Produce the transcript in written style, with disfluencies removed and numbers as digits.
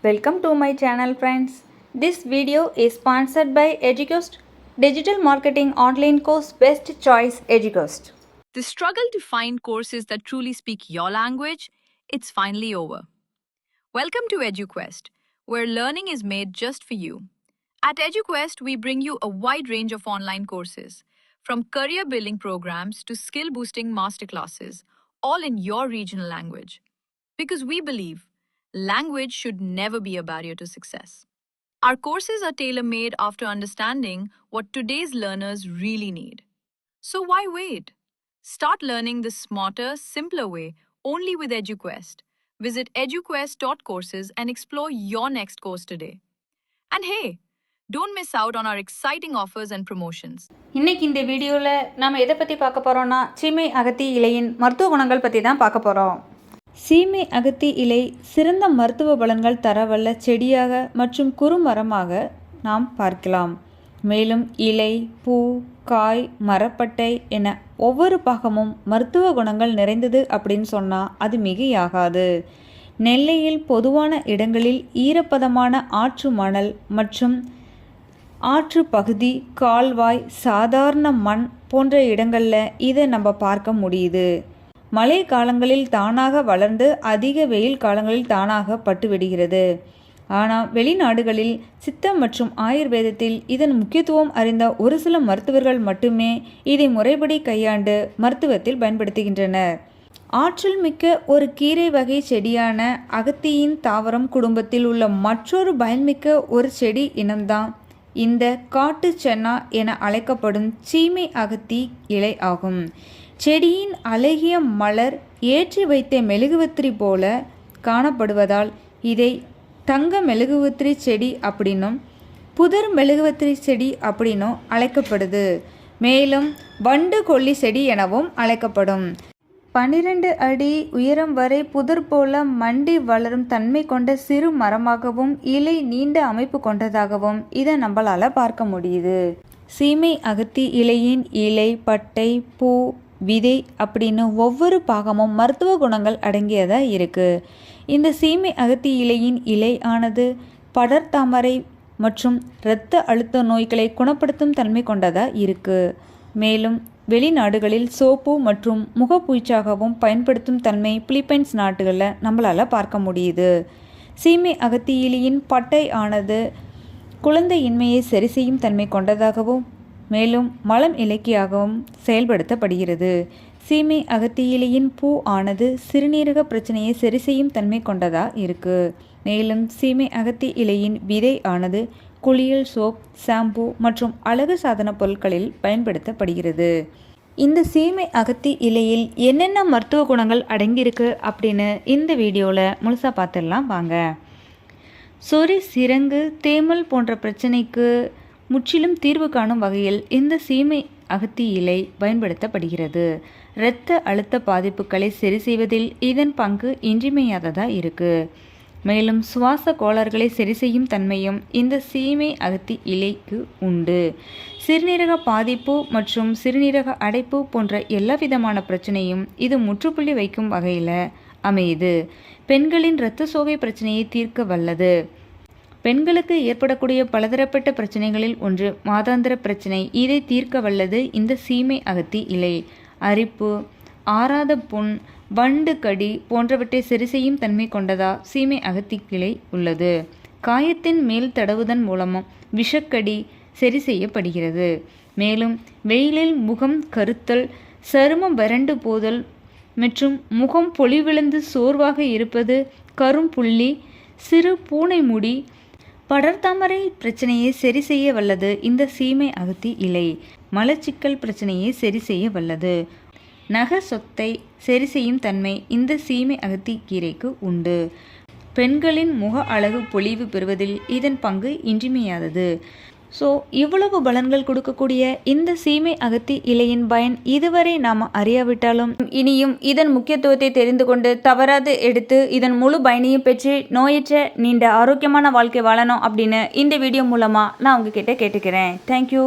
Welcome to my channel friends. This video is sponsored by Educost, digital marketing online course best choice Educost. The struggle to find courses that truly speak your language, it's finally over. Welcome to EduQuest, where learning is made just for you. At EduQuest, we bring you a wide range of online courses, from career building programs to skill boosting masterclasses, all in your regional language. Because we believe language should never be a barrier to success. Our courses are tailor made after understanding what today's learners really need. So why wait? Start learning the smarter, simpler way only with EduQuest. Visit eduquest.courses and explore your next course today. And hey, don't miss out on our exciting offers and promotions. இன்னைக்கு இந்த வீடியோவில் நாம் எதை பற்றி பார்க்க போகிறோன்னா சீமை அகத்தி இலையின் மருத்துவ குணங்கள் பற்றி தான் பார்க்க போகிறோம். சீமை அகத்தி இலை சிறந்த மருத்துவ பலன்கள் தரவல்ல செடியாக மற்றும் குறுமரமாக நாம் பார்க்கலாம். மேலும் இலை, பூ, காய், மரப்பட்டை என ஒவ்வொரு பாகமும் மருத்துவ குணங்கள் நிறைந்தது அப்படின்னு சொன்னால் அது மிகையாகாது. நெல்லையில் பொதுவான இடங்களில் ஈரப்பதமான ஆற்று மணல் மற்றும் ஆற்று பகுதி, கால்வாய், சாதாரண மண் போன்ற இடங்களில் இதை நம்ம பார்க்க முடியுது. மழை காலங்களில் தானாக வளர்ந்து அதிக வெயில் காலங்களில் தானாக பட்டுவிடுகிறது. ஆனால் வெளிநாடுகளில் சித்த மற்றும் ஆயுர்வேதத்தில் இதன் முக்கியத்துவம் அறிந்த ஒரு சில மருத்துவர்கள் மட்டுமே இதை முறைப்படி கையாண்டு மருத்துவத்தில் பயன்படுத்துகின்றனர். ஆற்றல் மிக்க ஒரு கீரை வகை செடியான அகத்தியின் தாவரம் குடும்பத்தில் உள்ள மற்றொரு பயன்மிக்க ஒரு செடி இனம்தான் இந்த காட்டு சென்னா என அழைக்கப்படும் சீமை அகத்தி இலை ஆகும். செடியின் அழகிய மலர் ஏற்றி வைத்த மெழுகுவத்திரி போல காணப்படுவதால் இதை தங்க மெழுகுவத்திரி செடி அப்படின்னும் புதர் மெழுகுவத்திரி செடி அப்படின்னும் அழைக்கப்படுது. மேலும் வண்டு கொல்லி செடி எனவும் அழைக்கப்படும். 12 அடி உயரம் வரை புதர் போல மண்டி வளரும் தன்மை கொண்ட சிறு மரமாகவும் இலை நீண்ட அமைப்பு கொண்டதாகவும் இதை நம்மளால் பார்க்க முடியுது. சீமை அகத்தி இலையின் இலை, பட்டை, பூ, விதை அப்படின்னு ஒவ்வொரு பாகமும் மருத்துவ குணங்கள் அடங்கியதாக இருக்குது. இந்த சீமை அகத்தி இலையின் இலை ஆனது படர்தாமரை மற்றும் இரத்த அழுத்த நோய்களை குணப்படுத்தும் தன்மை கொண்டதாக இருக்குது. மேலும் வெளிநாடுகளில் சோப்பு மற்றும் முகப்பூச்சாகவும் பயன்படுத்தும் தன்மை பிலிப்பைன்ஸ் நாடுகளில் நம்மளால் பார்க்க முடியுது. சீமை அகத்தி இலையின் பட்டை ஆனது குழந்தையின்மையை சரி செய்யும் தன்மை கொண்டதாகவும் மேலும் மலம் இலக்கியாகவும் செயல்படுத்தப்படுகிறது. சீமை அகத்தி இலையின் பூ ஆனது சிறுநீரக பிரச்சனையை சரி செய்யும் தன்மை கொண்டதாக இருக்குது. மேலும் சீமை அகத்தி இலையின் விதை ஆனது குளியல், சோப், ஷாம்பு மற்றும் அழகு சாதன பொருட்களில் பயன்படுத்தப்படுகிறது. இந்த சீமை அகத்தி இலையில் என்னென்ன மருத்துவ குணங்கள் அடங்கியிருக்கு அப்படின்னு இந்த வீடியோவில் முழுசாக பார்த்துடலாம் வாங்க. சொறி, சிரங்கு, தேமல் போன்ற பிரச்சனைக்கு முற்றிலும் தீர்வு காணும் வகையில் இந்த சீமை அகத்தி இலை பயன்படுத்தப்படுகிறது. இரத்த அழுத்த பாதிப்புகளை சரி செய்வதில் இதன் பங்கு இன்றியமையாததாக இருக்குது. மேலும் சுவாச கோளாறுகளை சரி செய்யும் தன்மையும் இந்த சீமை அகத்தி இலைக்கு உண்டு. சிறுநீரக பாதிப்பு மற்றும் சிறுநீரக அடைப்பு போன்ற எல்லா விதமான பிரச்சனையும் இது முற்றுப்புள்ளி வைக்கும் வகையில் அமையுது. பெண்களின் இரத்த சோகை பிரச்சனையை தீர்க்க வல்லது. பெண்களுக்கு ஏற்படக்கூடிய பலதரப்பட்ட பிரச்சனைகளில் ஒன்று மாதாந்திர பிரச்சனை. இதை தீர்க்க வல்லது இந்த சீமை அகத்தி இலை. அரிப்பு, ஆறாத புண், வண்டு கடி போன்றவற்றை சரி செய்யும் தன்மை கொண்டதா சீமை அகத்தி இலை உள்ளது. காயத்தின் மேல் தடவுதன் மூலமும் விஷக்கடி சரி செய்யப்படுகிறது. மேலும் வெயிலில் முகம் கருத்தல், சருமம் வறண்டு போதல் மற்றும் முகம் பொலிவிழந்து சோர்வாக இருப்பது, கரும்புள்ளி, சிறு பூனை முடி, படர்தாமரை பிரச்சனையை சரி செய்ய வல்லது இந்த சீமை அகத்தி இலை. மலச்சிக்கல் பிரச்சனையை சரி செய்ய வல்லது. நக சொத்தை சரி செய்யும் தன்மை இந்த சீமை அகத்தி கீரைக்கு உண்டு. பெண்களின் முக அழகு பொலிவு பெறுவதில் இதன் பங்கு இன்றியமையாதது. ஸோ இவ்வளவு பலன்கள் கொடுக்கக்கூடிய இந்த சீமை அகத்தி இலையின் பயன் இதுவரை நாம் அறியாவிட்டாலும் இனியும் இதன் முக்கியத்துவத்தை தெரிந்து கொண்டு தவறாது எடுத்து இதன் முழு பயனையும் பெற்று நோயற்ற நீண்ட ஆரோக்கியமான வாழ்க்கை வாழணும் அப்படின்னு இந்த வீடியோ மூலமாக நான் உங்ககிட்ட கேட்டுக்கிறேன். தேங்க்யூ.